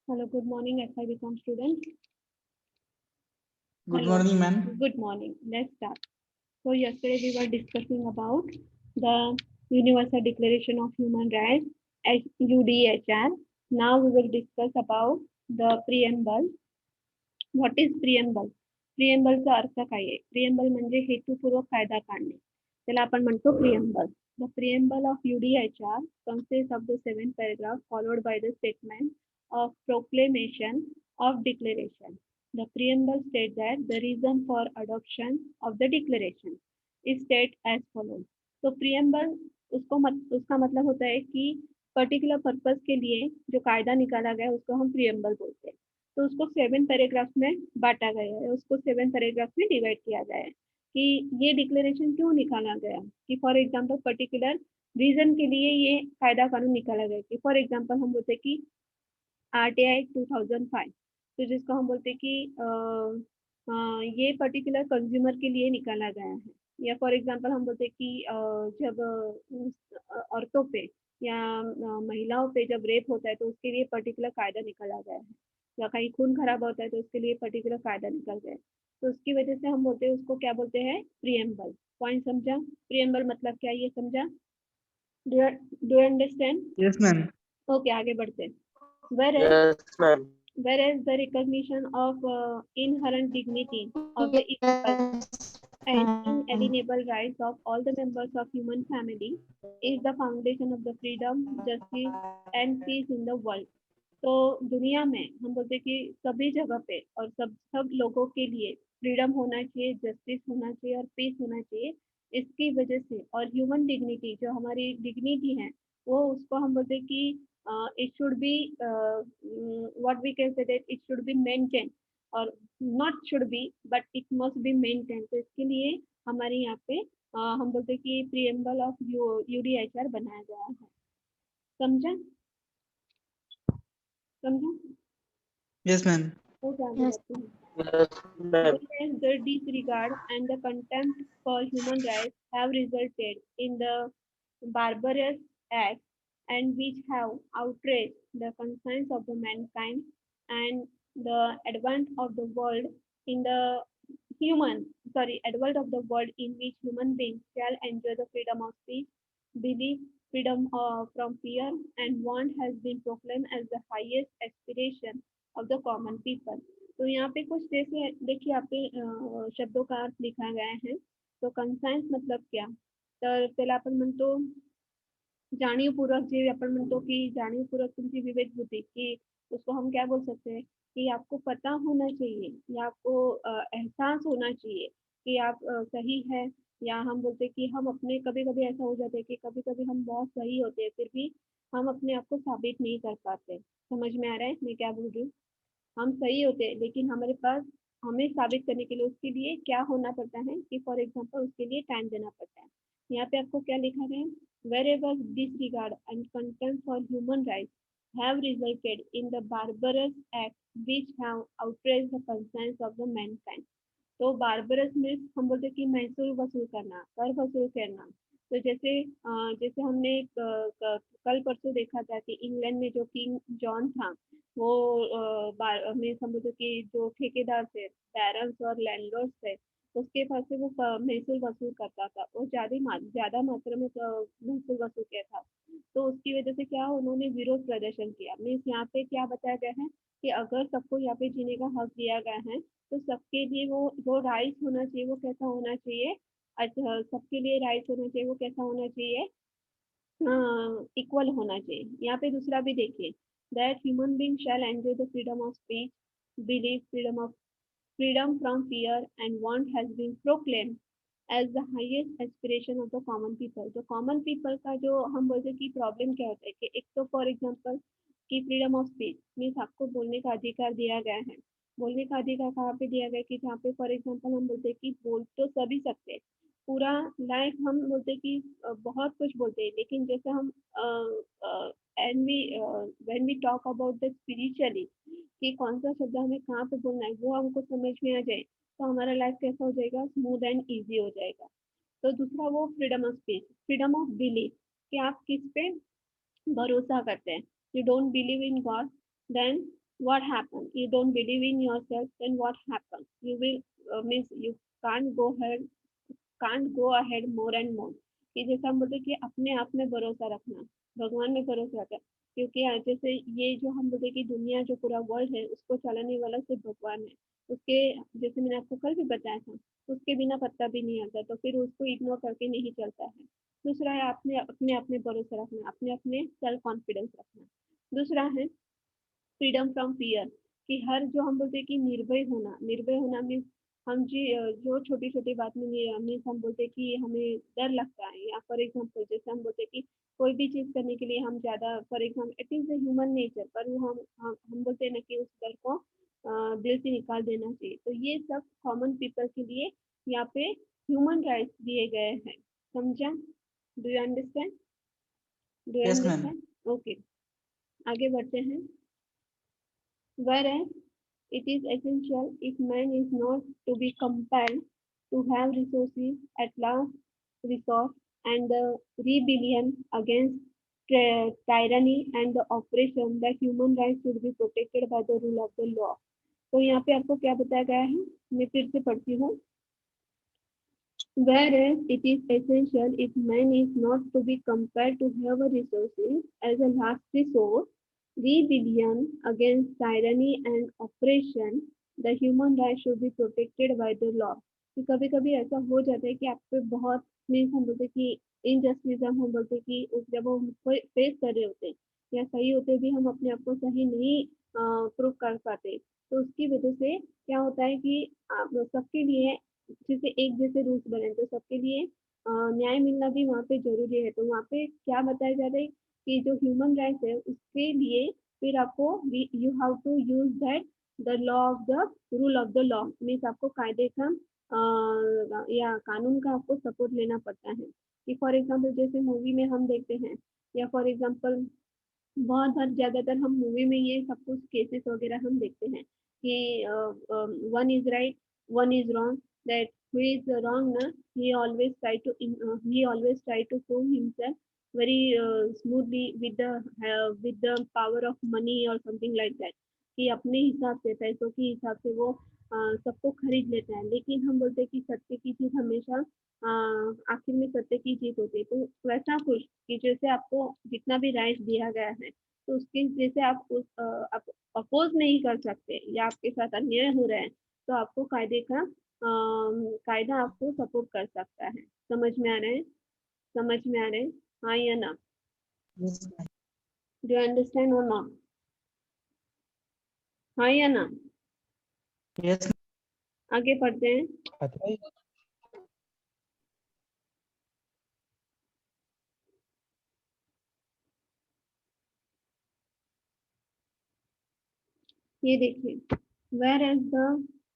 Hello, good morning, FI BCom students. Good Hello, morning, ma'am. good morning. Let's start. So yesterday we were discussing about the Universal Declaration of Human Rights, UDHR. Now we will discuss about the preamble. What is preamble? प्रिएम्बलचा अर्थ काय आहे? Preamble म्हणजे हेतुपूर्वक कायदा काढणे. त्याला आपण म्हणतो preamble. The preamble of UDHR consists of the 7 paragraphs followed by the statement of proclamation of declaration. The preamble states that the reason for adoption of the declaration is stated as follows. तो preamble उसका मतलब होता है कि particular purpose के लिए जो कायदा निकाला गया है उसको हम preamble बोलते हैं. तो उसको 7 पैराग्राफ में बांटा गया है, उसको 7 पैराग्राफ में डिवाइड किया गया है कि ये डिक्लेरेशन क्यों निकाला गया, कि फॉर एग्जांपल पर्टिकुलर रीजन के लिए ये कायदा कानून निकाला गया. कि फॉर एग्जांपल हम बोलते कि RTI 2005, तो जिसको हम बोलते कि ये पर्टिकुलर कंज्यूमर के लिए निकाला गया है. या फॉर एग्जांपल हम बोलते कि जब औरतों पे या महिलाओं पे जब रेप होता है तो उसके लिए पर्टिकुलर कायदा निकाला गया है. या कहीं खून खराब होता है तो उसके लिए पर्टिकुलर कायदा निकल गया है. तो उसकी वजह से हम बोलते हैं उसको क्या बोलते हैं, प्रिएम्बल. पॉइंट समझा? प्रिएम्बल मतलब क्या, ये समझा? Do you understand? Yes, ma'am. Okay, आगे बढ़ते हैं. Whereas Yes, ma'am. the recognition of inherent dignity of the equal and inalienable rights of all the members of human family is the foundation of the freedom, justice and peace in the world. तो दुनिया में हम बोलते हैं कि सभी जगह पे और सब लोगों के लिए फ्रीडम होना चाहिए, जस्टिस होना चाहिए और पीस होना चाहिए. इसकी वजह से और ह्यूमन डिग्निटी, जो हमारी डिग्निटी है, वो उसको हम बोलते हैं कि it should be what we can say that it should be maintain, और not should be but it must be maintain. तो इसके लिए हमारे यहाँ पे हम बोलते हैं कि प्रिएम्बल ऑफ यूडीएचआर बनाया गया है. समझा? समझा? Yes, ma'am. हो आगे Yes. बढ़ते हैं. Yes, ma'am. Whereas the disregard and the contempt for human rights have resulted in the barbarous acts and which have outraged the conscience of the mankind and the advent of the world in the advent of the world in which human beings shall enjoy the freedom of speech, belief, freedom from fear and want has been proclaimed as the highest aspiration of the common people. तो यहाँ पे कुछ जैसे देखिए यहाँ पे शब्दों का अर्थ लिखा गया है. तो कंसायन्स मतलब क्या, तर त्याला आपण म्हणतो जाणीवपूर्वक, जे आपण म्हणतो की जाणीवपूर्वक तुमची विवेक बुद्धि, कि उसको हम क्या बोल सकते हैं कि आपको पता होना चाहिए या आपको एहसास होना चाहिए कि आप सही है. या हम बोलते हैं कि हम अपने कभी कभी ऐसा हो जाता है कि कभी कभी हम बहुत सही होते हैं फिर भी हम अपने आप को साबित नहीं कर पाते. समझ में आ रहा है मैं क्या बोल रही हूँ? हम सही होते हैं लेकिन हमारे पास हमें साबित करने के लिए उसके लिए क्या होना पड़ता है कि फॉर एग्जांपल उसके लिए टाइम देना पड़ता है. यहाँ पे आपको क्या लिखा गया है, wherever disregard and contempt for human rights have resulted in the barbarous acts which have outraged the conscience of the mankind. तो बार्बरस में हम बोलते कि महसूल वसूल करना, कर वसूल करना. तो जैसे हमने कल परसों देखा था कि इंग्लैंड में जो किंग जॉन था, वो में समझो कि जो ठेकेदार थे, बैरन्स और लैंडलॉर्ड्स थे, उसके पास से वो महसूल वसूल करता था. वो ज्यादा मात्रा में महसूल वसूल किया था. तो उसकी वजह से क्या उन्होंने विरोध प्रदर्शन किया. मीन्स यहाँ पे क्या बताया गया है कि अगर सबको यहाँ पे जीने का हक दिया गया है तो सबके लिए वो राइट्स होना चाहिए. वो कैसा होना चाहिए? अच्छा, सबके लिए राइट्स होना चाहिए. वो कैसा होना चाहिए? इक्वल होना चाहिए. यहाँ पे दूसरा भी देखिए, that human being shall enjoy the freedom of speech, belief, freedom from fear and want has been proclaimed as the highest aspiration of the common people. तो common people का जो हम बोलते हैं कि प्रॉब्लम क्या होता है कि एक तो फॉर एग्जांपल कि फ्रीडम ऑफ स्पीच मीन्स आपको बोलने का अधिकार दिया गया है. बोलने का अधिकार कहाँ पे दिया गया है कि जहाँ पे फॉर एग्जांपल हम बोलते हैं कि बोल तो सभी सकते हैं. पूरा लाइफ हम बोलते हैं कि बहुत कुछ बोलते हैं लेकिन जैसे हम and we when we talk about the spiritually कि कौन सा शब्द हमें कहाँ पे बोलना है वो हमको समझ में आ जाए तो हमारा लाइफ कैसा हो जाएगा, स्मूथ एंड इजी हो जाएगा. तो दूसरा वो freedom of speech, freedom of belief, कि आप किस पे भरोसा करते हैं. You don't believe in God, then what happened? You don't believe in yourself, then what happened? You will means you can't go ahead more and more. कि जैसे हम बोलते हैं कि अपने आप में भरोसा रखना, भगवान में भरोसा रखना, क्योंकि जैसे ये जो हम बोलते हैं कि दुनिया जो पूरा वर्ल्ड है उसको चलाने वाला सिर्फ भगवान है। उसके जैसे मैंने आपको कल भी बताया था, उसके बिना पत्ता भी नहीं आता, तो फिर उसको इग्नोर करके नहीं चलता है। दूसरा है आपने अपने आप में भरोसा रखना, अपने अपने सेल्फ कॉन्फिडेंस रखना। दूसरा है फ्रीडम फ्रॉम फियर, कि हर जो हम बोलते हैं कि निर्भय होना मीन्स हम जी जो छोटी छोटी बात में मीन्स हम बोलते हैं कि हमें डर लगता है, या फॉर एग्जांपल जैसे हम बोलते हैं कि कोई भी चीज करने के लिए हम ज्यादा for example it is the human nature, पर वो हम बोलते हैं ना कि उस डर को दिल से निकाल देना चाहिए। तो ये सब कॉमन पीपल के लिए यहाँ पे ह्यूमन राइट्स दिए गए हैं। समझा? Do you understand? Do you Yes, ma'am. Understand? Okay, आगे बढ़ते हैं। Whereas it is essential if man is not to be compelled to have resources at last resort, and the rebellion against tyranny and the oppression, that human rights should be protected by the rule of the law. तो यहाँ पे आपको क्या बताया गया है, मैं फिर से पढ़ती हूँ। Whereas it is essential if man is not to be compelled to have a resources as a last resort, rebellion against tyranny and oppression, the human rights should be protected by the law. कि कभी कभी ऐसा हो जाता है कि आप पे बहुत मीन्स हम बोलते कि इनजस्टिस हम बोलते कि उस जब हम फेस कर रहे होते हैं या सही होते भी हम अपने आप को सही नहीं प्रूव कर पाते, तो उसकी वजह से क्या होता है कि सबके लिए जैसे एक जैसे रूल्स बने तो सबके लिए न्याय मिलना भी वहाँ पे जरूरी है। तो वहाँ पे क्या बताया जा रहा है कि जो ह्यूमन राइट्स है उसके लिए फिर आपको you have to use that the law of the rule of the law means आपको कायदे का या कानून का आपको सपोर्ट लेना पड़ता है। कि फॉर एग्जाम्पल जैसे मूवी में हम देखते हैं, या फॉर एग्जाम्पल बहुत हर ज्यादातर हम मूवी में ये सब कुछ केसेस वगैरह हम देखते हैं कि one is right, one is wrong, that who is wrong ना, he always try to prove himself very smoothly with the power of money or something like that, कि अपने हिसाब से पैसों के हिसाब से वो सबको खरीद लेता है। लेकिन हम बोलते हैं कि सत्य की चीज हमेशा आखिर में सत्य की जीत होती है। तो वैसा कुछ कि जैसे आपको जितना भी राइट दिया गया है तो उसके जैसे आप अपोज नहीं कर सकते या आपके साथ अन्याय हो रहा है, तो आपको कायदा आपको सपोर्ट कर सकता है। समझ में आ रहा है? समझ में आ रहा है? हाँ या ना? Yes, ma'am. Do you understand और नॉट? हाँ या ना? Yes, आगे पढ़ते हैं। ये देखिए, whereas the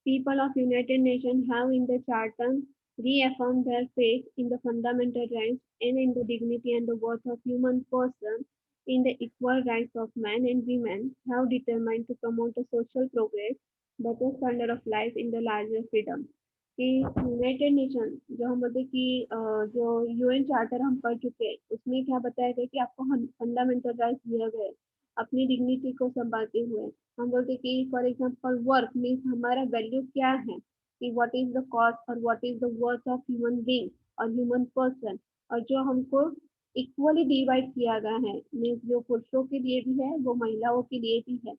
people of United Nations have in the Charter reaffirmed their faith in the fundamental rights and in the dignity and the worth of human person, in the equal rights of men and women, have determined to promote the social progress, better standard of life in the larger freedom. कि United nation जो हम बोलते कि जो UN charter हम पढ़ चुके हैं उसमें क्या बताया गया कि आपको फंडामेंटल राइट्स दिया गया है अपनी डिग्निटी को संभालते हुए। हम बोलते कि फॉर एग्जांपल वर्क मीन्स हमारा वैल्यू क्या है, कि व्हाट इज द कॉस्ट और what is the worth of human being और ह्यूमन पर्सन, और जो हमको इक्वली डिवाइड किया गया है मीन्स जो पुरुषों के लिए भी है वो महिलाओं के लिए भी है।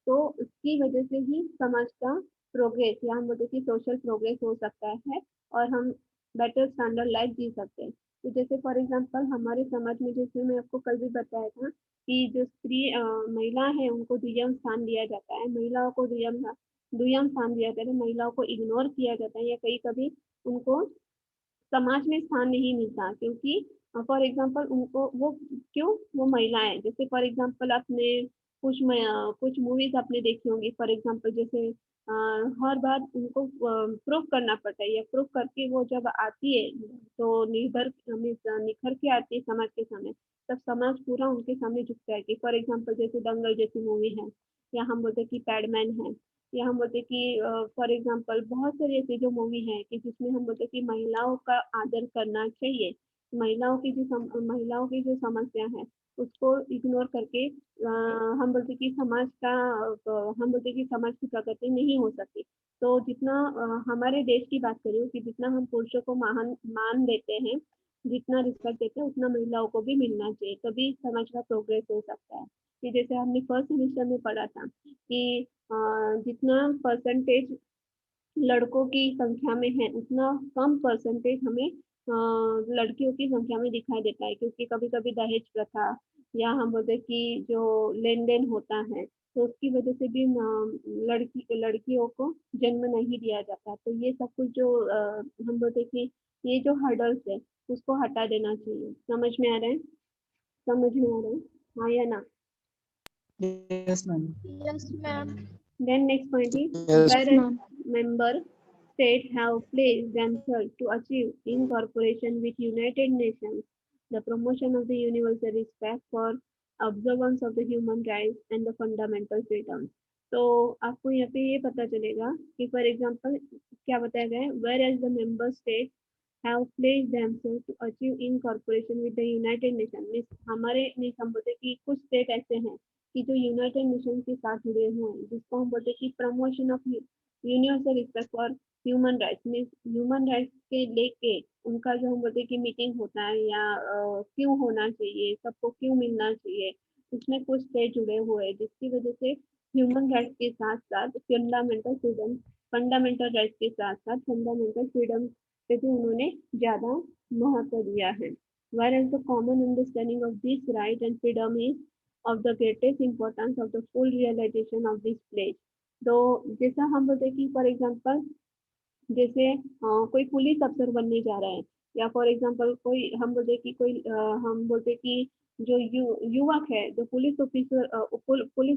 तो उसकी वजह से ही समाज का प्रोग्रेस या हम बोलते कि सोशल प्रोग्रेस हो सकता है और हम बेटर स्टैंडर्ड लाइफ जी सकते हैं। तो जैसे फॉर एग्जांपल हमारे समाज में जैसे मैं आपको कल भी बताया था कि जो स्त्री महिला है उनको दुय्यम स्थान दिया जाता है, महिलाओं को दुय्यम स्थान दिया जाता है, महिलाओं को इग्नोर किया जाता है या कहीं कभी उनको समाज में स्थान नहीं मिलता, क्योंकि फॉर एग्जांपल उनको वो क्यों वो महिला है। जैसे फॉर एग्जांपल आपने कुछ मूवीज आपने देखी होंगी, फॉर एग्जांपल जैसे हर बार उनको प्रूफ करना पड़ता है या प्रूफ करके वो जब आती है तो निखर के आती है समाज के सामने, तब समाज पूरा उनके सामने झुकता है। कि फॉर एग्जांपल जैसे दंगल जैसी मूवी है, या हम बोलते हैं कि पैडमैन है, या हम बोलते कि फॉर एग्जांपल बहुत सारी ऐसी जो मूवी है कि जिसमें हम बोलते कि महिलाओं का आदर करना चाहिए, महिलाओं की जो समस्या है उसको इग्नोर करके हम बोलते कि समाज का हम बोलते कि समाज की प्रगति नहीं हो सकती। तो जितना हमारे देश की बात करूँ कि जितना हम पुरुषों को महान मान देते हैं, जितना रिस्पेक्ट देते हैं, उतना महिलाओं को भी मिलना चाहिए, तभी समाज का प्रोग्रेस हो सकता है। कि जैसे हमने फर्स्ट सेमेस्टर में पढ़ा था कि जितना परसेंटेज लड़कों की संख्या में है, उतना कम परसेंटेज हमें लड़कियों की संख्या में दिखाई देता है, क्योंकि कभी-कभी दहेज प्रथा या हम बोलते हैं कि जो लेन-देन होता है, तो उसकी वजह से भी लड़कियों को जन्म नहीं दिया जाता। तो ये सब कुछ जो हम बोलते हैं कि ये जो हर्डल्स है, उसको हटा देना चाहिए। समझ में आ रहा है? समझ में आ रहा है? हाँ या ना? Yes, ma'am. Yes, ma'am. Then next point is, Yes, whereas member states have pledged themselves to achieve in cooperation with United Nations the promotion of the universal respect for observance of the human rights and the fundamental freedoms. तो आपको यहाँ पे ये पता चलेगा कि for example क्या बताया गया है, whereas the member states have pledged themselves to achieve in cooperation with the United Nations, means हमारे नहीं हम बोलते कि कुछ स्टेट ऐसे हैं कि जो यूनाइटेड नेशन के साथ जुड़े हुए हैं, जिसको हम बोलते हैं कि promotion of universal respect for human rights, means human rights के लेके उनका जो हम बोलते हैं कि मीटिंग होता है या क्यों होना चाहिए, सबको क्यों मिलना चाहिए, इसमें कुछ स्टेट जुड़े हुए हैं, जिसकी वजह से ह्यूमन राइट्स के साथ साथ फंडामेंटल राइट्स के साथ साथ फंडामेंटल फ्रीडम पे भी उन्होंने ज्यादा महत्व दिया है। Whereas the common understanding of this right and freedom is of the greatest importance of the full realization of this pledge. तो जैसा हम बोलते हैं कि फॉर एग्जांपल जैसे कोई पुलिस अफसर बनने जा रहा है, या फॉर एग्जांपल कोई हम बोलते हैं कि कोई हम बोलते हैं कि जो युवक है जो पुलिस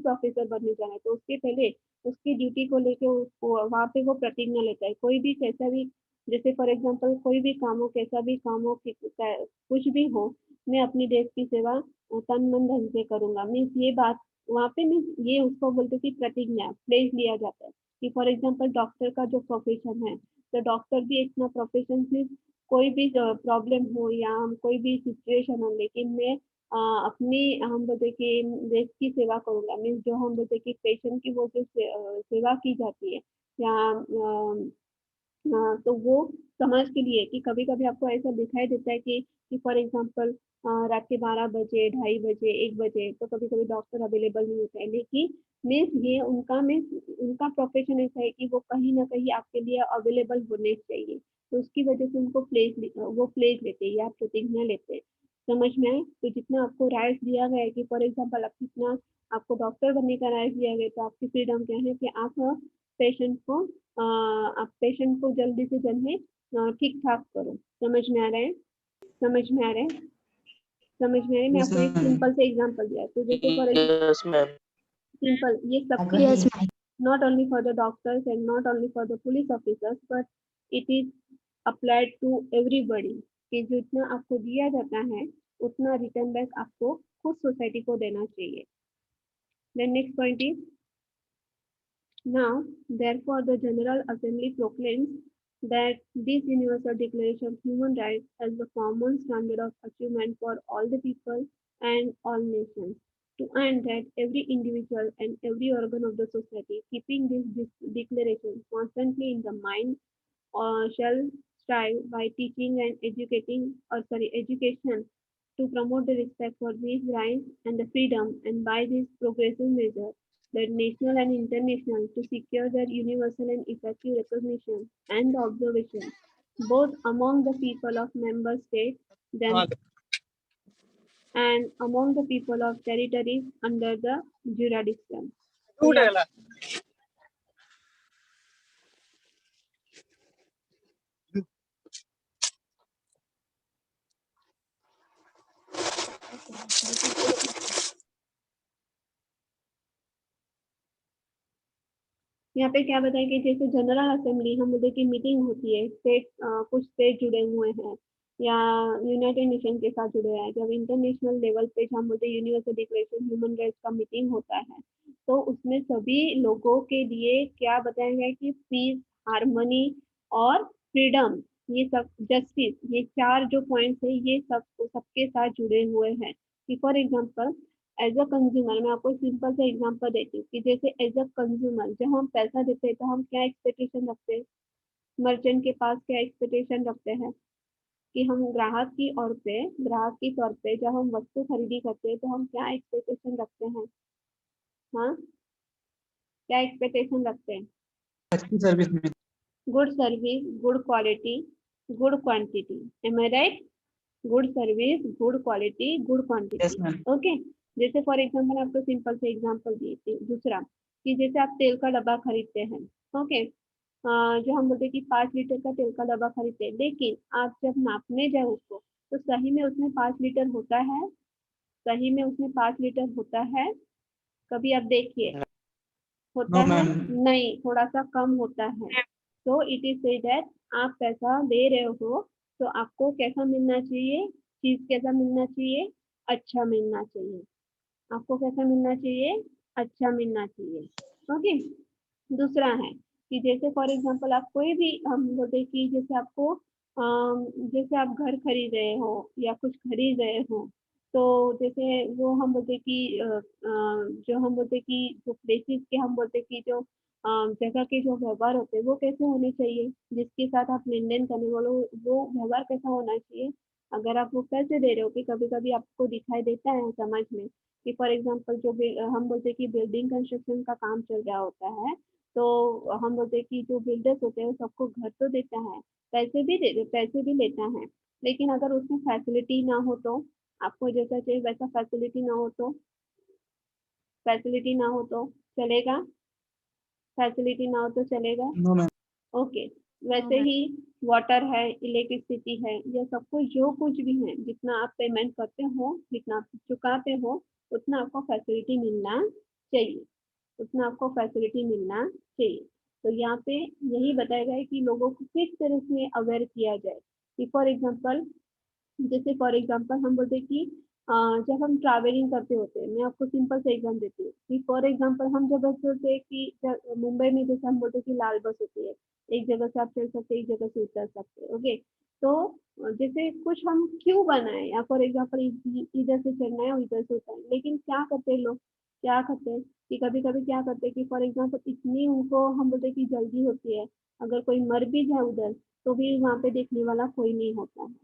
ऑफिसर बनने जा रहा है, तो उसके पहले उसकी ड्यूटी को लेके वहाँ पे वो प्रतिज्ञा लेता है। कोई भी कैसा भी, जैसे फॉर एग्जांपल कोई भी काम हो, कैसा भी काम हो, कुछ भी हो, मैं अपनी देश की सेवा तन मन धन से करूंगा, मीन्स ये बात वहाँ पे मीन्स ये उसको बोलते कि प्रतिज्ञा प्लेस लिया जाता है। कि फॉर एग्जांपल डॉक्टर का जो प्रोफेशन है, तो डॉक्टर भी एक अपना प्रोफेशन में कोई भी प्रॉब्लम हो या हम कोई भी सिचुएशन हो, लेकिन मैं अपनी हम बोलते कि देश की सेवा करूंगा, मीन्स जो हम बोलते कि पेशेंट की वो जो सेवा की जाती है या हाँ, तो वो समाज के लिए कि कभी-कभी आपको ऐसा दिखाई देता है कि फॉर एग्जांपल रात के 12 बजे, ढाई बजे, 1 बजे तो कभी-कभी डॉक्टर अवेलेबल नहीं होता है, लेकिन मीन्स उनका प्रोफेशन ऐसा है कि वो कहीं न कहीं आपके लिए अवेलेबल होने चाहिए। तो उसकी वजह से उनको वो प्लेस लेते हैं या प्रतिज्ञा लेते हैं। समझ में आए? तो जितना आपको राइट्स दिया गया है कि फॉर एग्जांपल आप कितना आपको डॉक्टर बनने का राइट्स दिया गया है, तो आपकी फ्रीडम क्या है कि पेशेंट को आप पेशेंट को जल्दी से जल्दी ठीक-ठाक करो। समझ में आ रहा है? समझ में आ रहा है? समझ में आ रहा है? मैं Yes, आपको एक ma'am. सिंपल से एग्जांपल दिया। तो जैसे फॉर yes, ma'am. सिंपल ये सबके Yes, लिए, not only for the doctors and not only for the police officers, but it is applied to everybody कि जितना आपको दिया जाता है, उतना रिटर्न बैक आपको खुद सोसाइटी को देना चाहिए। Then next point is, now, therefore, the General Assembly proclaims that this Universal Declaration of Human Rights as the common standard of achievement for all the people and all nations, to end that every individual and every organ of the society, keeping this declaration constantly in the mind, shall strive by teaching and education to promote the respect for these rights and the freedom, and by this progressive measure, that national and international, to secure their universal and effective recognition and observation, both among the people of member states them and among the people of territories under the jurisdiction. तो यहाँ पे क्या बताया कि जैसे general assembly हम बोलते की मीटिंग होती है, कुछ स्टेट जुड़े हुए हैं या यूनाइटेड नेशन के साथ जुड़े हैं, जब इंटरनेशनल लेवल पे हम बोलते यूनिवर्सल डिक्लेरेशन ह्यूमन राइट्स का मीटिंग होता है, तो उसमें सभी लोगों के लिए क्या बताया गया कि पीस, हार्मनी और फ्रीडम, ये सब जस्टिस, ये चार जो पॉइंट्स है ये सब सबके साथ जुड़े हुए हैं। कि for example as a consumer, मैं आपको सिंपल सा एग्जांपल देती हूँ कि जैसे एज अ कंज्यूमर जब हम पैसा देते हैं तो हम क्या एक्सपेक्टेशन रखते हैं, मर्चेंट के पास क्या एक्सपेक्टेशन रखते हैं कि हम ग्राहक की तौर पे जब हम वस्तु खरीदी करते हैं तो हम क्या एक्सपेक्टेशन रखते हैं, हाँ क्या एक्सपेक्टेशन रखते हैं, अच्छी सर्विस मिल। Good service, good quality, good quantity, am I right, good service, good quality, good yes quantity. Ma'am. Okay, जैसे फॉर एग्जांपल आपको सिंपल से एग्जांपल दिए थे दूसरा कि जैसे आप तेल का डब्बा खरीदते हैं, ओके, जो हम बोलते हैं कि 5 लीटर का तेल का डब्बा खरीदते हैं, लेकिन आप जब नापने जाए उसको तो सही में उसमें 5 लीटर होता है, सही में उसमें 5 लीटर होता है, कभी आप देखिए होता नो है, मैम। नहीं थोड़ा सा कम होता है। तो इट इज से दैट आप पैसा दे रहे हो तो आपको कैसा मिलना चाहिए, चीज कैसा मिलना चाहिए, अच्छा मिलना चाहिए, आपको कैसा मिलना चाहिए, अच्छा मिलना चाहिए। ओके, दूसरा है कि जैसे फॉर एग्जांपल आप कोई भी हम बोलते कि जैसे आपको जैसे आप घर खरीद रहे हो या कुछ खरीद रहे हो, तो जैसे वो हम बोलते कि जो हम बोलते कि जो प्लेसेस के हम बोलते कि जो जगह के जो व्यवहार होते हैं वो कैसे होने चाहिए, जिसके साथ आप लेन देन करने वाले हो, वो व्यवहार कैसा होना चाहिए। अगर आप वो पैसे दे रहे हो कि कभी कभी आपको दिखाई देता है समाज में कि फॉर एग्जांपल जो हम बोलते हैं कि बिल्डिंग कंस्ट्रक्शन का काम चल रहा होता है, तो हम बोलते हैं कि जो बिल्डर्स होते हैं सबको घर तो देता है, पैसे भी लेता है, लेकिन अगर उसमें फैसिलिटी ना हो तो, आपको जैसा चाहिए वैसा फैसिलिटी ना हो तो चलेगा, फैसिलिटी ना हो तो चलेगा। No ma'am. ओके, वैसे ही वाटर है, इलेक्ट्रिसिटी है, ये सब कुछ जो कुछ भी है, जितना आप पेमेंट करते हो, जितना आप चुकाते हो, उतना आपको फैसिलिटी मिलना चाहिए, उतना आपको फैसिलिटी मिलना चाहिए। तो यहाँ पे यही बताया गया है कि लोगों को किस तरह से अवेयर किया जाए कि फॉर एग्जांपल, जैसे फॉर एग्जांपल हम बोलते हैं कि जब हम ट्रैवलिंग करते होते हैं, मैं आपको सिंपल से एग्जाम देती हूँ कि फॉर एग्जांपल हम जब ऐसे होते हैं कि मुंबई में जैसे हम बोलते हैं कि लाल बस होती है, एक जगह से आप चल सकते हैं, एक जगह से उतर सकते हैं, ओके, तो जैसे कुछ हम क्यों बनाए या फॉर एग्जांपल इधर से चलना है और इधर से उतरना है, लेकिन क्या करते हैं लोग, क्या करते हैं कि कभी कभी क्या करते हैं कि फॉर एग्जांपल इतनी उनको हम बोलते हैं कि जल्दी होती है, अगर कोई मर भी जाए उधर तो भी वहां पे देखने वाला कोई नहीं होता है,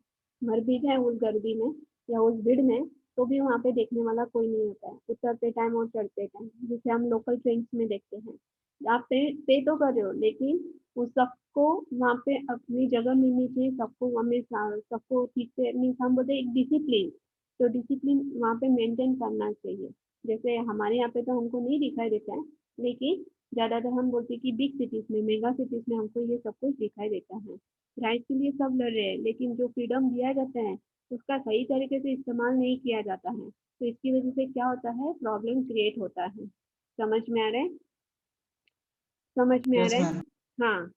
मर भी जाए उस गर्दी में या उस भीड़ में तो भी वहां पे देखने वाला कोई नहीं होता है उतरते टाइम और चढ़ते टाइम, जिसे हम लोकल ट्रेन में देखते हैं। आप पे तो कर रहे हो लेकिन उस सबको वहाँ पे अपनी जगह मिलनी चाहिए, सबको हमें सबको ठीक से मीन्स हम बोलते एक डिसिप्लिन, तो डिसिप्लिन वहाँ पे मेंटेन करना चाहिए। जैसे हमारे यहाँ पे तो हमको नहीं दिखाई देता है, लेकिन ज्यादातर हम बोलते हैं कि बिग सिटीज में, मेगा सिटीज में हमको ये सब कुछ दिखाई देता है। राइट के लिए सब लड़ रहे हैं, लेकिन जो फ्रीडम दिया जाता है उसका सही तरीके से इस्तेमाल नहीं किया जाता है, तो इसकी वजह से क्या होता है, प्रॉब्लम क्रिएट होता है। समझ में आ रहा है, समझ में आ यस रहा है, मैम। हाँ।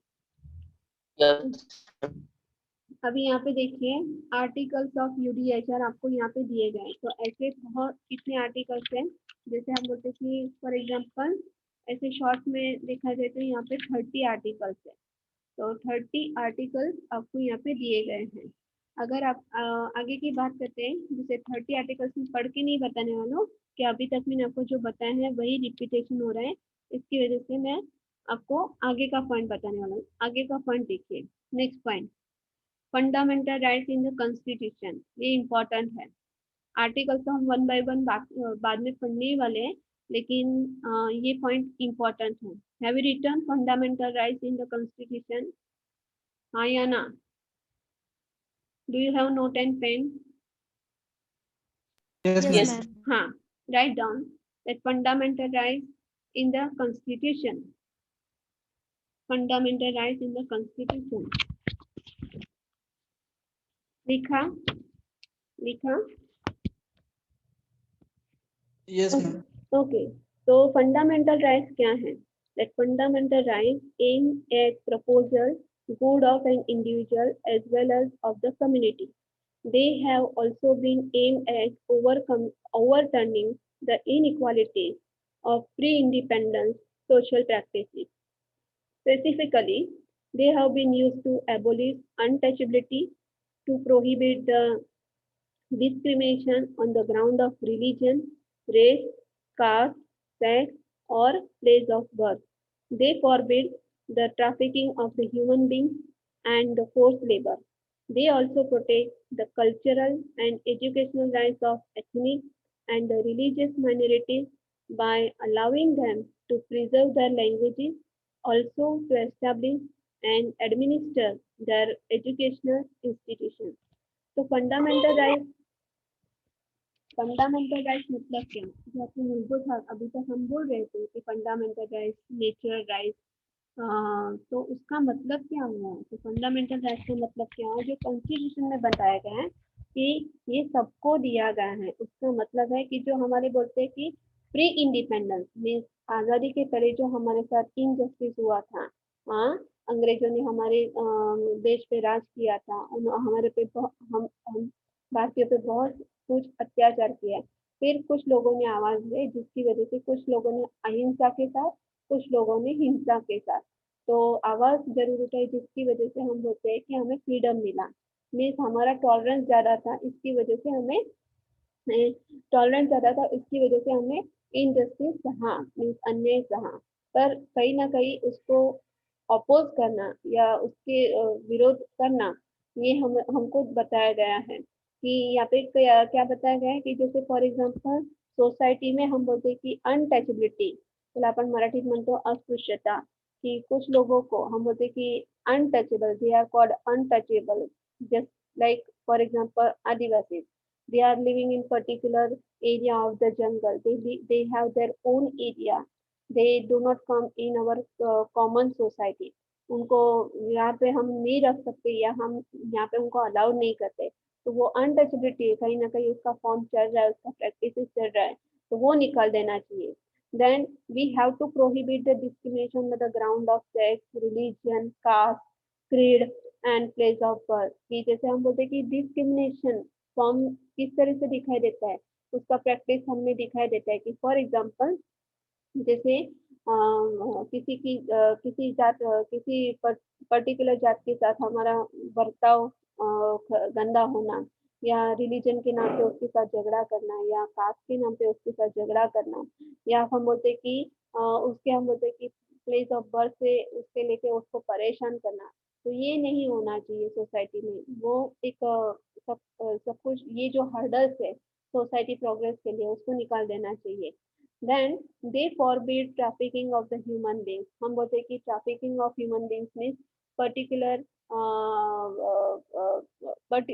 अभी यहाँ पे देखिए आर्टिकल्स ऑफ यूडीएचआर आपको यहाँ पे दिए गए हैं, तो ऐसे बहुत कितने आर्टिकल्स हैं, जैसे हम बोलते हैं कि फॉर एग्जांपल ऐसे शॉर्ट में देखा जाए तो यहाँ पे 30 आर्टिकल्स है, तो 30 आर्टिकल्स आपको यहाँ पे दिए गए हैं। अगर आप आगे की बात करते हैं, जैसे 30 आर्टिकल्स में पढ़ के नहीं बताने वालों कि अभी तक मैंने आपको जो बताया है वही रिपीटेशन हो रहा है, इसकी वजह से मैं आपको आगे का पॉइंट बताने वाला हूँ। आगे का पॉइंट देखिए, next point, fundamental rights in the constitution, ये इम्पोर्टेंट है। आर्टिकल तो हम वन बाय वन बाद में पढ़ने ही वाले हैं, लेकिन ये पॉइंट इम्पोर्टेंट है। Have you written fundamental rights in the constitution, हाँ या ना? Do you have note and pen? Yes Yes, ma'am. ma'am. हाँ, right down that fundamental rights in the constitution, fundamental rights in the constitution, लिखा, लिखा, yes ma'am. Okay. तो fundamental rights क्या है? That fundamental rights aim at proposal good of an individual as well as of the community. They have also been aimed at overturning the inequalities of pre-independence social practices. Specifically, they have been used to abolish untouchability, to prohibit the discrimination on the ground of religion, race, caste, sex, or place of birth. They forbid the trafficking of the human beings and the forced labor. They also protect the cultural and educational rights of ethnic and the religious minorities by allowing them to preserve their languages, also to establish and administer their educational institutions. So fundamental rights मतलब क्या? जो आपके मूलभूत हक अभी तक हम बोल रहे थे कि फंडामेंटल राइट्स, नेचुरल राइट्स, तो उसका मतलब क्या हुआ? तो फंडामेंटल राइट्स का मतलब क्या है? जो कॉन्स्टिट्यूशन में बताया गया है कि ये सबको दिया गया है, उसका मतलब है कि जो हमारे बोलते हैं कि प्री इंडिपेंडेंस मीन्स आज़ादी के पहले जो हमारे साथ इनजस्टिस हुआ था, हाँ, अंग्रेजों ने हमारे देश पे राज किया था, हमारे पे हम भारतीयों पे बहुत कुछ अत्याचार किया। फिर कुछ लोगों ने आवाज दी जिसकी वजह से कुछ लोगों ने अहिंसा के साथ, कुछ लोगों ने हिंसा के साथ तो आवाज जरूर उठाई, जिसकी वजह से हम बोलते हैं कि हमें फ्रीडम मिला। मीन्स हमारा टॉलरेंस ज्यादा था, इसकी वजह से हमें टॉलरेंस ज्यादा था, इसकी वजह से हमें इनजस्टिस सहा, मीन्स अन्याय सहा। पर कहीं ना कहीं उसको अपोज करना या उसके विरोध करना, ये हम हमको बताया गया है कि यहाँ पे क्या बताया गया है कि जैसे फॉर एग्जांपल सोसायटी में हम बोलते हैं कि अनटचेबिलिटी, त्याला आपण मराठीत म्हणतो अस्पृश्यता, कि कुछ लोगों को हम बोलते हैं कि untouchable, they are called untouchable, just like for example Adivasi, they are living in particular area of the jungle, they have their own area, they do not come in our common society, उनको यहाँ पे हम नहीं रख सकते या हम यहाँ पे उनको अलाउ नहीं करते, तो वो अनटचेबिलिटी है, कहीं ना कहीं उसका फॉर्म चल रहा है, उसका प्रैक्टिस चल रहा है, तो वो निकाल देना चाहिए। Then we have to prohibit the discrimination on the ground of sex, religion, caste, creed and place of birth। कि जैसे हम बोलते हैं कि डिस्क्रिमिनेशन फॉर्म किस तरह से दिखाई देता है, उसका प्रैक्टिस हमें दिखाई देता है कि फॉर एग्जांपल जैसे किसी की किसी जात किसी पर्टिकुलर जात के साथ हमारा बर्ताव गंदा होना, या रिलीजन के नाम पे उसके साथ झगड़ा करना, या कास्ट के नाम पे उसके साथ झगड़ा करना, या हम बोलते हैं कि उसके हम बोलते हैं कि प्लेस ऑफ बर्थ से उसके लेके उसको परेशान करना, तो ये नहीं होना चाहिए सोसाइटी में। वो एक सब कुछ ये जो हर्डल्स है सोसाइटी प्रोग्रेस के लिए, उसको निकाल देना चाहिए। Then they forbid trafficking of the human beings। हम बोलते हैं कि trafficking of human beings means particular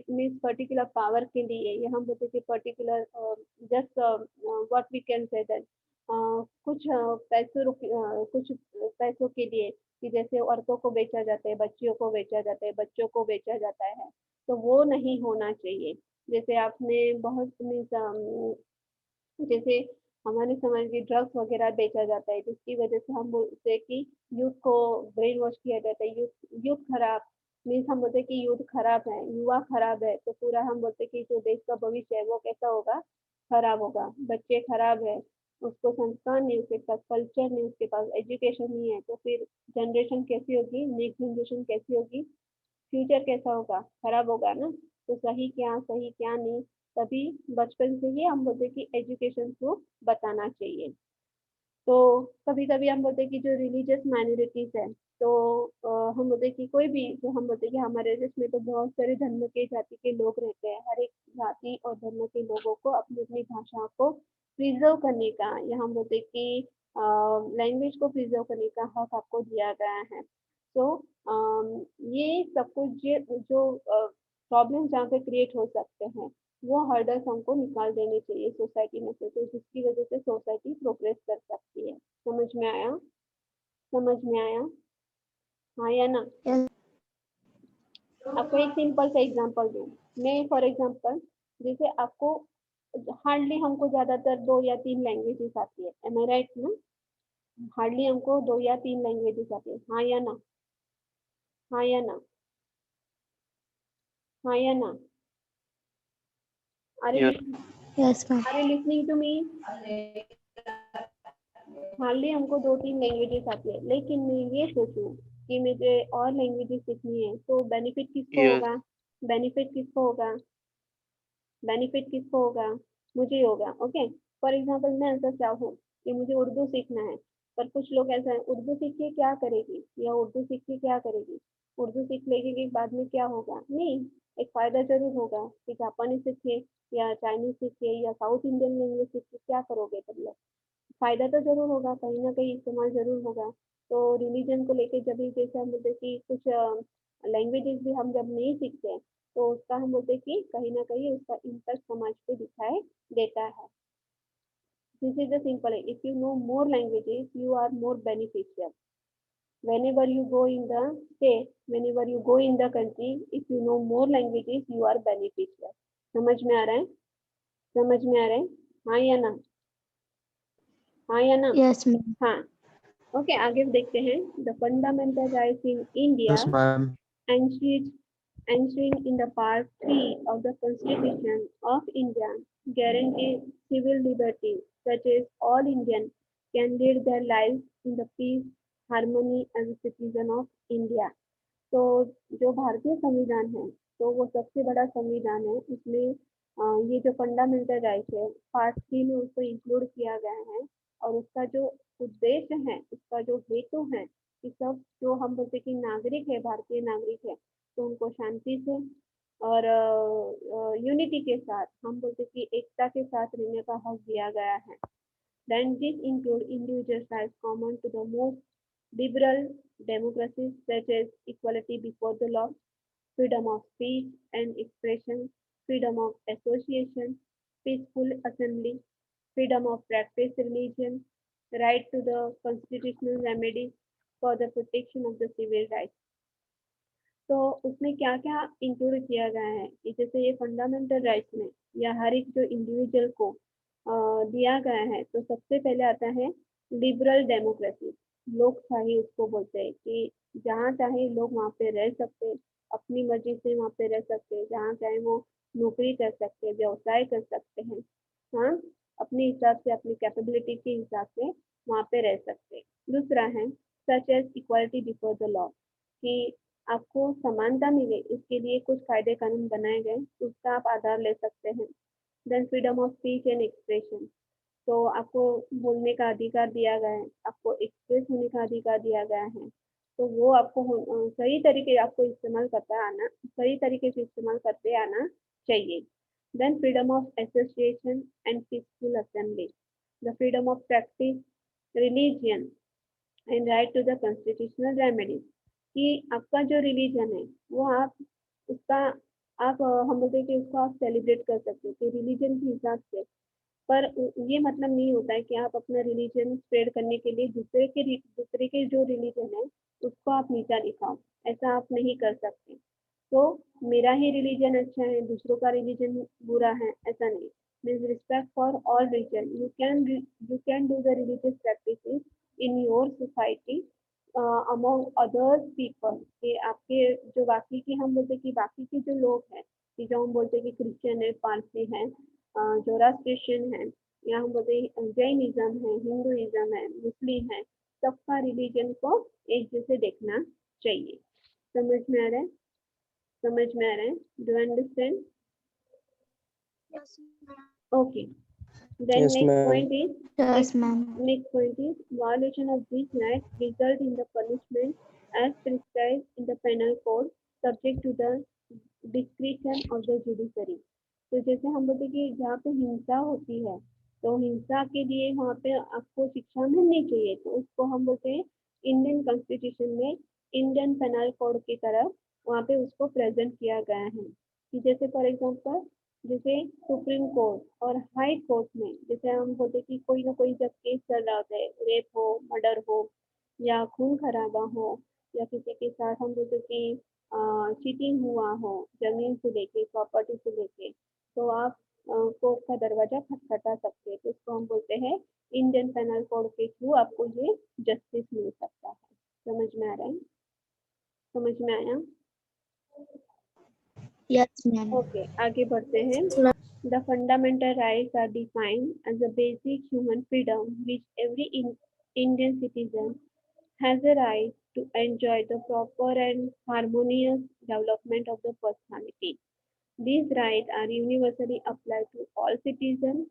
means particular power के लिए, या हम बोलते हैं कि particular just what we can say that कुछ कुछ पैसों के लिए, कि जैसे औरतों को बेचा जाता है, बच्चियों को बेचा जाता है, बच्चों को बेचा जाता है, तो वो नहीं होना चाहिए। जैसे आपने बहुत जैसे हमारे समाज में ड्रग्स वगैरह बेचा जाता है, जिसकी वजह से हम बोलते हैं कि यूथ को ब्रेन वॉश किया जाता है, यूथ यूथ खराब, मीन्स हम बोलते हैं कि यूथ खराब है, युवा खराब है, तो पूरा हम बोलते हैं कि जो देश का भविष्य है वो कैसा होगा, खराब होगा। बच्चे खराब है, उसको संस्कार नहीं, उसके पास कल्चर नहीं, उसके पास एजुकेशन नहीं है, तो फिर जनरेशन कैसी होगी, नेक्स्ट जनरेशन कैसी होगी, फ्यूचर कैसा होगा, खराब होगा ना। तो सही क्या नहीं, तभी बचपन से ही हम बोलते हैं कि एजुकेशन को बताना चाहिए। तो कभी कभी हम बोलते हैं कि जो रिलीजियस माइनॉरिटीज है, तो हम बोलते हैं कि कोई भी, जो हम बोलते हैं कि हमारे देश में तो बहुत सारे धर्म के जाति के लोग रहते हैं, हर एक जाति और धर्म के लोगों को अपनी अपनी भाषा को प्रिजर्व करने का, या हम बोलते हैं कि लैंग्वेज को प्रिजर्व करने का हक आपको दिया गया है। तो ये सब कुछ जो प्रॉब्लम जहाँ पे क्रिएट हो सकते हैं, वो हर्डल्स हमको निकाल देने चाहिए सोसाइटी में से, तो जिसकी वजह से सोसाइटी प्रोग्रेस कर सकती है। समझ में आया? समझ में आया? हाँ या ना? Yes. आपको एक सिंपल सा एग्जांपल दूं, मैं फॉर एग्जांपल, जैसे आपको हार्डली हमको ज्यादातर 2 या 3 लैंग्वेजेस आती है, एम आई राइट ना? हार्डली हमको 2 या 3 लैंग्वेजेस आती है, हाँ या ना? हाँ या ना? हाँ या ना? Are you, Yes, ma'am. are you listening to me? Hardly हमको 2-3 लैंग्वेजेस आती है, लेकिन मैं ये सोचूं कि मुझे और लैंग्वेजेस सीखनी है, तो बेनिफिट किसको Yes. होगा? बेनिफिट किसको होगा? बेनिफिट किसको होगा? मुझे ही होगा। ओके, फॉर एग्जाम्पल मैं ऐसा चाहूँ कि मुझे उर्दू सीखना है, पर कुछ लोग ऐसा है, उर्दू सीख के क्या करेगी या उर्दू सीख के क्या करेगी, उर्दू सीख लेगी कि बाद में क्या होगा? नहीं, एक फायदा जरूर होगा कि जापानी सीखे या चाइनीज सीखे या साउथ इंडियन लैंग्वेज सीख के क्या करोगे तुम लोग? फायदा तो जरूर होगा, कहीं ना कहीं इस्तेमाल जरूर होगा। तो रिलीजन को लेके जब भी जैसे हम बोलते हैं कि कुछ लैंग्वेजेस भी हम जब नहीं सीखते हैं, तो उसका हम बोलते हैं कि कहीं ना कहीं उसका इम्पैक्ट समाज पे दिखाई देता है। This is the simple, if you know more languages you are more beneficial. whenever you go in the state, whenever you go in the country, if you know more languages you are beneficial। समझ में आ रहा है? समझ में आ रहा है? हाँ या ना? हाँ या ना? Yes, ma'am. हाँ। ओके, आगे देखते हैं। The fundamental rights in India Yes, ma'am. enshrined in the part 3 of the Constitution of India guarantee civil liberties such as all Indians can lead their lives in the peace, harmony as a citizen of India। तो जो भारतीय संविधान है, तो वो सबसे बड़ा संविधान है। इसमें ये जो फंडामेंटल राइट है, पार्ट 3 में उसको इंक्लूड किया गया है। और उसका जो उद्देश्य है, उसका जो हेतु है कि सब जो हम बोलते कि नागरिक है, भारतीय नागरिक है, तो उनको शांति से और यूनिटी के साथ, हम बोलते कि एकता के साथ रहने का हक दिया गया है। Then this include individual rights common to the most liberal democracies such as equality before the law, freedom of speech and expression, freedom of association, peaceful assembly, freedom of practice religion, right to the constitutional remedies for the protection of the civil rights। तो उसमें क्या क्या include किया गया है कि जैसे ये फंडामेंटल राइट्स में या हर एक जो इंडिविजुअल को दिया गया है, तो सबसे पहले आता है लिबरल डेमोक्रेसी, लोकशाही उसको बोलते हैं कि जहाँ चाहे लोग वहाँ पे रह सकते, अपनी मर्जी से वहाँ पे रह सकते, जहाँ चाहे वो नौकरी कर सकते, व्यवसाय कर सकते हैं। हाँ, अपने हिसाब से, अपनी कैपेबिलिटी के हिसाब से वहाँ पे रह सकते। दूसरा है such as equality before the law, कि आपको समानता मिले इसके लिए कुछ कायदे कानून बनाए गए, उसका आप आधार ले सकते हैं। Then freedom of speech and expression, तो आपको बोलने का अधिकार दिया गया है, आपको एक्सप्रेस होने का अधिकार दिया गया है। तो वो आपको सही तरीके आपको इस्तेमाल करता आना, सही तरीके से इस्तेमाल करते आना चाहिए। Then freedom of association and peaceful assembly, the freedom of practice religion and right to the constitutional remedies, कि आपका जो रिलीजन है वो आप उसका आप हम बोलते हैं कि उसको आप सेलिब्रेट कर सकते हो कि रिलीजन के हिसाब से। पर ये मतलब नहीं होता है कि आप अपना रिलीजन स्प्रेड करने के लिए दूसरे के जो रिलीजन है उसको आप नीचा दिखाओ, ऐसा आप नहीं कर सकते। तो मेरा ही रिलीजन अच्छा है, दूसरों का रिलीजन बुरा है, ऐसा नहीं। Means respect for all religion, you can do the religious practices in your society among other people, कि आपके जो बाकी की हम बोलते कि बाकी के जो लोग हैं, कि जो हम बोलते कि क्रिश्चियन है, पारसी है, जोरास्ट्रियन है, या हम बोलते जैनिज्म है, हिंदुइज्म है, मुस्लिम है, सबका रिलीजन को एक जैसे देखना चाहिए। समझ में आ रहा है? समझ में आ रहा है? Do understand? Yes, ma'am. Okay. Then Yes, next ma'am. point is Yes, ma'am. next point is violation of these rights result in the punishment as prescribed in the penal code subject to the discretion of the judiciary। तो जैसे हम बोलते कि जहाँ पे हिंसा होती है, तो हिंसा के लिए वहाँ पे आपको शिक्षा मिलनी चाहिए, तो उसको हम बोलते हैं इंडियन कॉन्स्टिट्यूशन में इंडियन पेनल कोड की तरफ वहाँ पे उसको प्रेजेंट किया गया है। कि जैसे फॉर एग्जांपल, जैसे सुप्रीम कोर्ट और हाई कोर्ट में जैसे हम बोलते कि कोई ना कोई जब केस चल रहा होता है, रेप हो, मर्डर हो, या खून खराबा हो, या किसी के साथ हम बोलते कि चीटिंग हुआ हो, जमीन से लेके प्रॉपर्टी से लेके, तो आप कोर्ट का दरवाजा खटखटा सकते हैं। तो इसको हम बोलते हैं इंडियन पेनल कोड के थ्रू आपको ये जस्टिस मिल सकता है। समझ में आ रहा है? समझ में आया? Yes, ma'am. ओके, आगे बढ़ते हैं। The fundamental rights are defined as a basic human freedom which every Indian citizen has a right to enjoy the proper and harmonious development of the personality। These rights are universally applied to all citizens,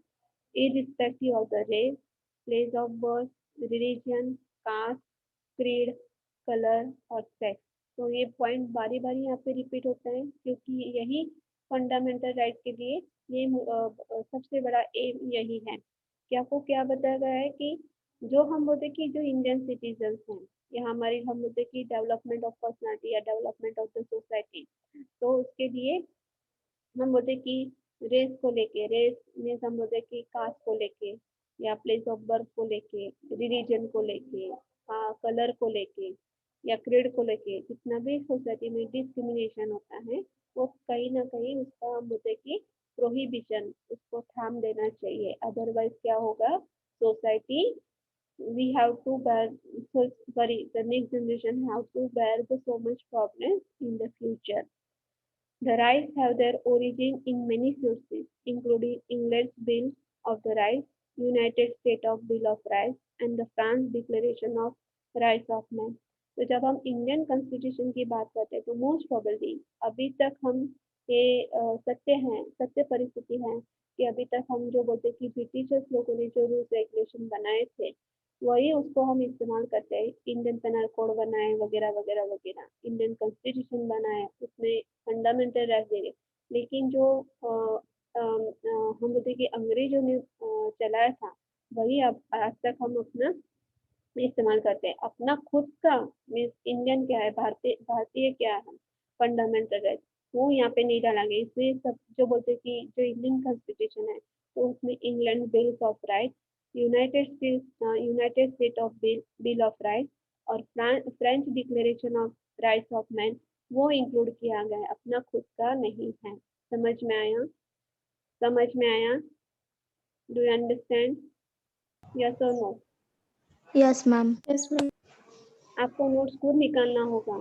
irrespective of the race, place of birth, religion, caste, creed, colour और sex. तो ये point बारी बारी यहाँ पे repeat होता है क्योंकि यही फंडामेंटल राइट के लिए ये सबसे बड़ा एम यही है कि आपको क्या बताया गया है कि जो हम बोलते कि जो इंडियन सिटीजन्स हैं या हमारी हम बोलते कि डेवलपमेंट ऑफ पर्सनालिटी या डेवलपमेंट ऑफ द सोसाइटी, तो उसके लिए हम बोलते कि रेस को लेके, रेस में हम बोलते कि कास्ट को लेके या प्लेस ऑफ बर्थ को लेके, रिलीजन को लेके, कलर को लेके या क्रीड को लेके जितना भी सोसाइटी में डिस्क्रिमिनेशन होता है वो कहीं ना कहीं उसका हम बोलते कि प्रोहिबिशन, उसको थाम देना चाहिए। अदरवाइज क्या होगा, society we have to bear, so sorry, the next generation have to bear the so much problems in the future. The rights have their origin in many sources, including England's Bill of the Rights, United States of Bill of Rights, and the France Declaration of Rights of Man. तो जब हम Indian constitution की बात करते हैं तो most probably अभी तक हम ये सत्य परिस्थिति है कि अभी तक हम जो बोलते कि ब्रिटिशर्स लोगों ने जो रूल्स रेगुलेशन बनाए थे वही उसको हम इस्तेमाल करते हैं। इंडियन पेनल कोड बनाए वगैरह वगैरह वगैरह, इंडियन कॉन्स्टिट्यूशन बनाए, उसमें फंडामेंटल राइट दे, लेकिन जो हम बोलते कि अंग्रेजों ने चलाया था वही अब आज तक हम अपना इस्तेमाल करते हैं। अपना खुद का मीन्स इंडियन क्या है, भारतीय क्या है, फंडामेंटल राइट वो यहाँ पे नहीं डाला गया। इसमें सब जो बोलते कि जो इंडियन कॉन्स्टिट्यूशन है तो उसमें England bills of right, United State of bill of right और French declaration of rights of man वो इंक्लूड किया गया है, अपना खुद का नहीं है। समझ में आया? समझ में आया? Do you understand? यस और no? Yes, ma'am. Yes, ma'am. आपको नोट्स खुद निकालना होगा।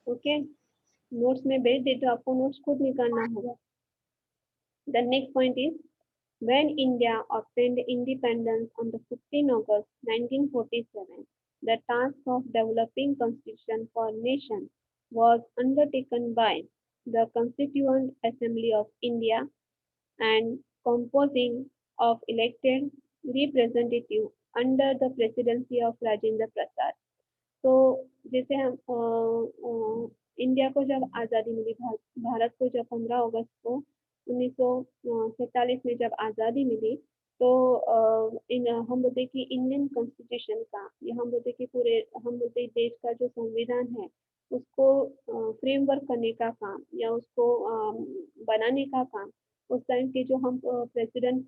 ओके, नोट्स में भेज दे तो आपको नोट्स खुद निकालना होगा। The next point is when India obtained independence on the 15 August 1947, the task of developing constitution for nation was undertaken by the Constituent Assembly of India and composing of elected representative under the presidency of Rajendra Prasad. तो जैसे हम India को जब आज़ादी मिली, भारत को जब 15 अगस्त को 1947 में जब आज़ादी मिली तो हम बोलते कि इंडियन कॉन्स्टिट्यूशन का या हम बोलते कि पूरे हम बोलते देश का जो संविधान है उसको फ्रेमवर्क करने का काम या उसको बनाने का काम उस टाइम के जो हम प्रेसिडेंट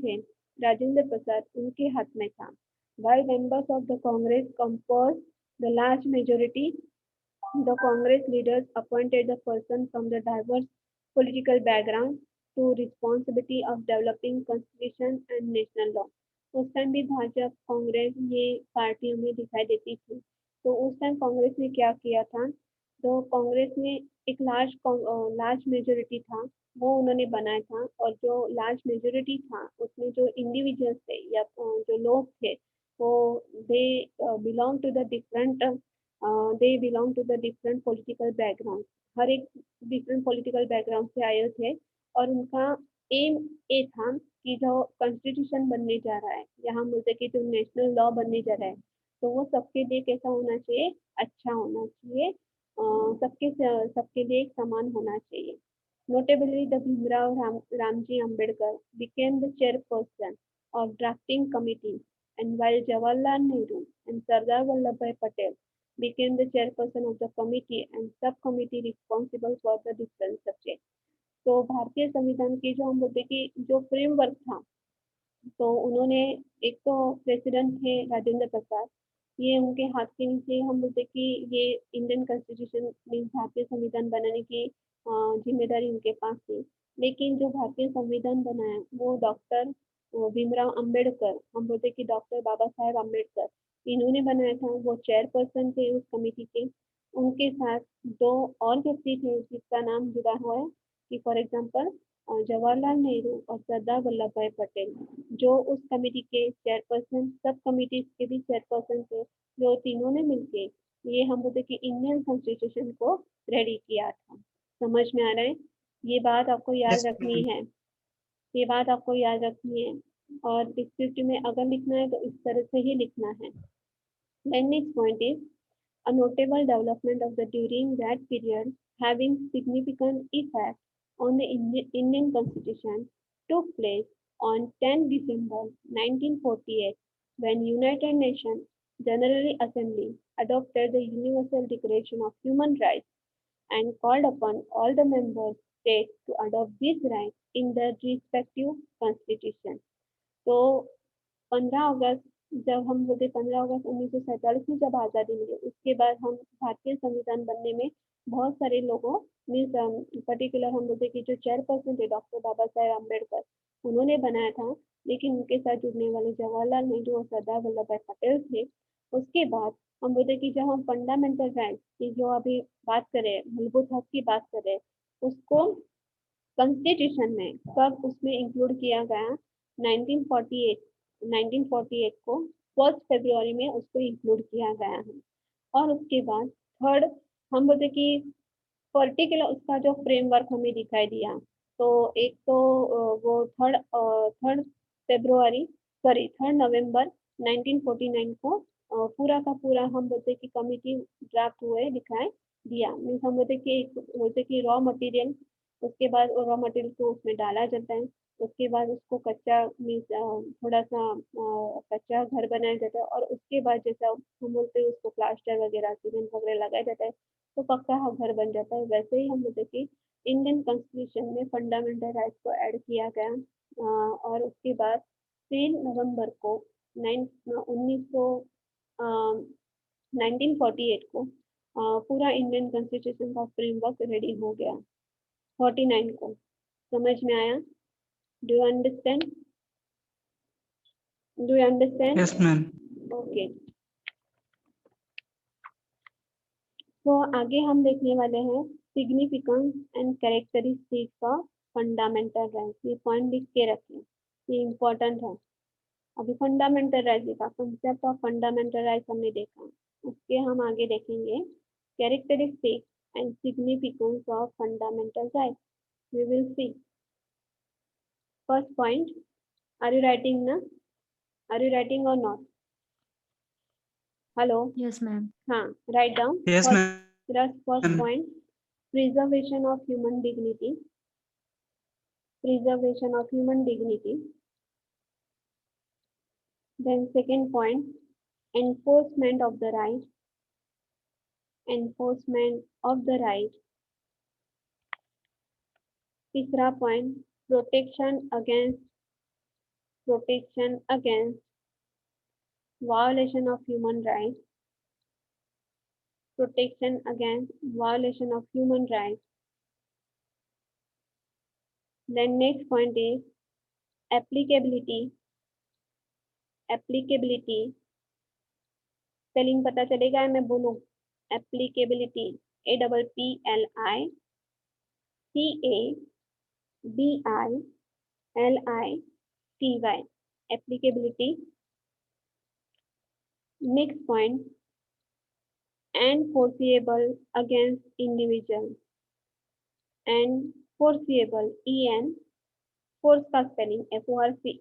थे राजेंद्र प्रसाद उनके हाथ में था। While members of the Congress composed the large majority, the Congress leaders appointed the person from the diverse political background to responsibility of developing constitution and national law. उस टाइम भी भाजपा कांग्रेस ये पार्टियों में दिखाई देती थी। तो उस टाइम कांग्रेस ने क्या किया था, तो कांग्रेस ने एक लार्ज मेजोरिटी था वो उन्होंने बनाया था और जो लार्ज मेजोरिटी था उसमें जो इंडिविजुअल्स थे या जो लोग थे वो they belong to the different political background, हर एक डिफरेंट पॉलिटिकल बैकग्राउंड से आए थे और उनका एम ये था कि जो कॉन्स्टिट्यूशन बनने जा रहा है या हम बोलते कि जो नेशनल लॉ बनने जा रहा है तो वो सबके लिए कैसा होना चाहिए, अच्छा होना चाहिए, सबके लिए एक समान होना चाहिए। Notably, the Bhimrao Ramji Ambedkar became the chairperson of drafting committee, and while Jawaharlal Nehru and Sardar Vallabhbhai Patel became the chairperson of the committee and subcommittee responsible for the different subjects. तो भारतीय संविधान की जो हम बोलते कि जो framework था तो उन्होंने एक तो प्रेसिडेंट थे राजेंद्र प्रसाद, ये उनके हाथ के नीचे हम बोलते कि ये इंडियन कॉन्स्टिट्यूशन मीन्स भारतीय संविधान बनाने की जिम्मेदारी उनके पास थी। लेकिन जो भारतीय संविधान बनाया वो डॉक्टर भीमराव अंबेडकर, हम बोलते कि डॉक्टर बाबा साहेब अम्बेडकर इन्होंने बनाया था, वो चेयरपर्सन थे उस कमेटी के। उनके साथ दो और व्यक्ति थे जिसका नाम जुड़ा हुआ है कि फॉर एग्जाम्पल जवाहरलाल नेहरू और सरदार वल्लभ भाई पटेल जो उस कमेटी के चेयरपर्सन, सब कमेटी के भी चेयरपर्सन थे, जो तीनों ने मिलके ये हम बोलते कि इंडियन कॉन्स्टिट्यूशन को रेडी किया था। समझ में आ रहा है? ये बात आपको याद Yes, रखनी ma'am. है, ये बात आपको याद रखनी है, और स्क्रिप्ट में अगर लिखना है तो इस तरह से ही लिखना है। Then next point is a notable development of the during that period having significant effect on the Indian Constitution took place on 10 December 1948 when United Nations General Assembly adopted the Universal Declaration of Human Rights and called upon all the member states to adopt these rights in their respective constitution. तो 15 अगस्त जब हम बोलते 15 अगस्त 1947 में जब आज़ादी मिली, उसके बाद हम भारतीय संविधान बनने में बहुत सारे लोगों मीन्स पर्टिकुलर हम बोलते कि जो चेयरपर्सन थे डॉक्टर बाबा साहेब अम्बेडकर, उन्होंने बनाया था, लेकिन उनके साथ जुड़ने वाले जवाहरलाल नेहरू और सरदार वल्लभ भाई पटेल थे। उसके बाद हम बोलते कि जब हम फंडामेंटल राइट्स की जो अभी बात करें, मूलभूत हक की बात करें, उसको कॉन्स्टिट्यूशन में कब उसमें इंक्लूड किया गया? 1948 को 1 फरवरी में उसको इंक्लूड किया गया है। और उसके बाद थर्ड हम बोलते कि पर्टिकुलर उसका जो फ्रेमवर्क हमें दिखाई दिया, तो एक तो वो थर्ड फरवरी सॉरी 3 नवंबर 1949 को पूरा का पूरा हम बोलते कि कमिटी ड्राफ्ट हुए दिखाई दिया। मीन्स हम बोलते कि रॉ मटेरियल, उसके बाद रॉ मटेरियल को उसमें डाला जाता है, उसके बाद उसको कच्चा मीन्स थोड़ा सा कच्चा घर बनाया जाता है, और उसके बाद जैसा हम बोलते हैं उसको प्लास्टर वगैरह सीमेंट वगैरह लगाया जाता है तो पक्का घर बन जाता है। वैसे ही हम बोलते कि इंडियन कॉन्स्टिट्यूशन में फंडामेंटल राइट्स को ऐड किया गया, और उसके बाद 3 नवंबर को 1948 को पूरा इंडियन कॉन्स्टिट्यूशन का फ्रेमवर्क रेडी हो गया 49 को। समझ में आया? Do you understand? Do you understand? Yes, ma'am. Okay, तो आगे हम देखने वाले हैं significance and characteristics of fundamental rights. ये पॉइंट लिख के रखें, ये इम्पोर्टेंट है। अभी फंडामेंटल राइट्स का कंसेप्ट ऑफ फंडामेंटल राइट्स हमने देखा, उसके हम आगे देखेंगे characteristics and significance of fundamental rights. We will see. First point, are you writing ना? आर यू राइटिंग और नॉट? हेलो? Yes, ma'am. हाँ, right down. Yes, ma'am. First point, preservation of human dignity. Preservation of human dignity. Then second point, enforcement of the right. Enforcement of the right. तीसरा point, protection against violation of human rights. Protection against violation of human rights. Then next point is applicability. Applicability. Spelling पता चलेगा मैं बोलूं? Applicability, APPLICABILITY, applicability. Next point, enforceable against individual. Enforceable, EN, force का spelling FORCE,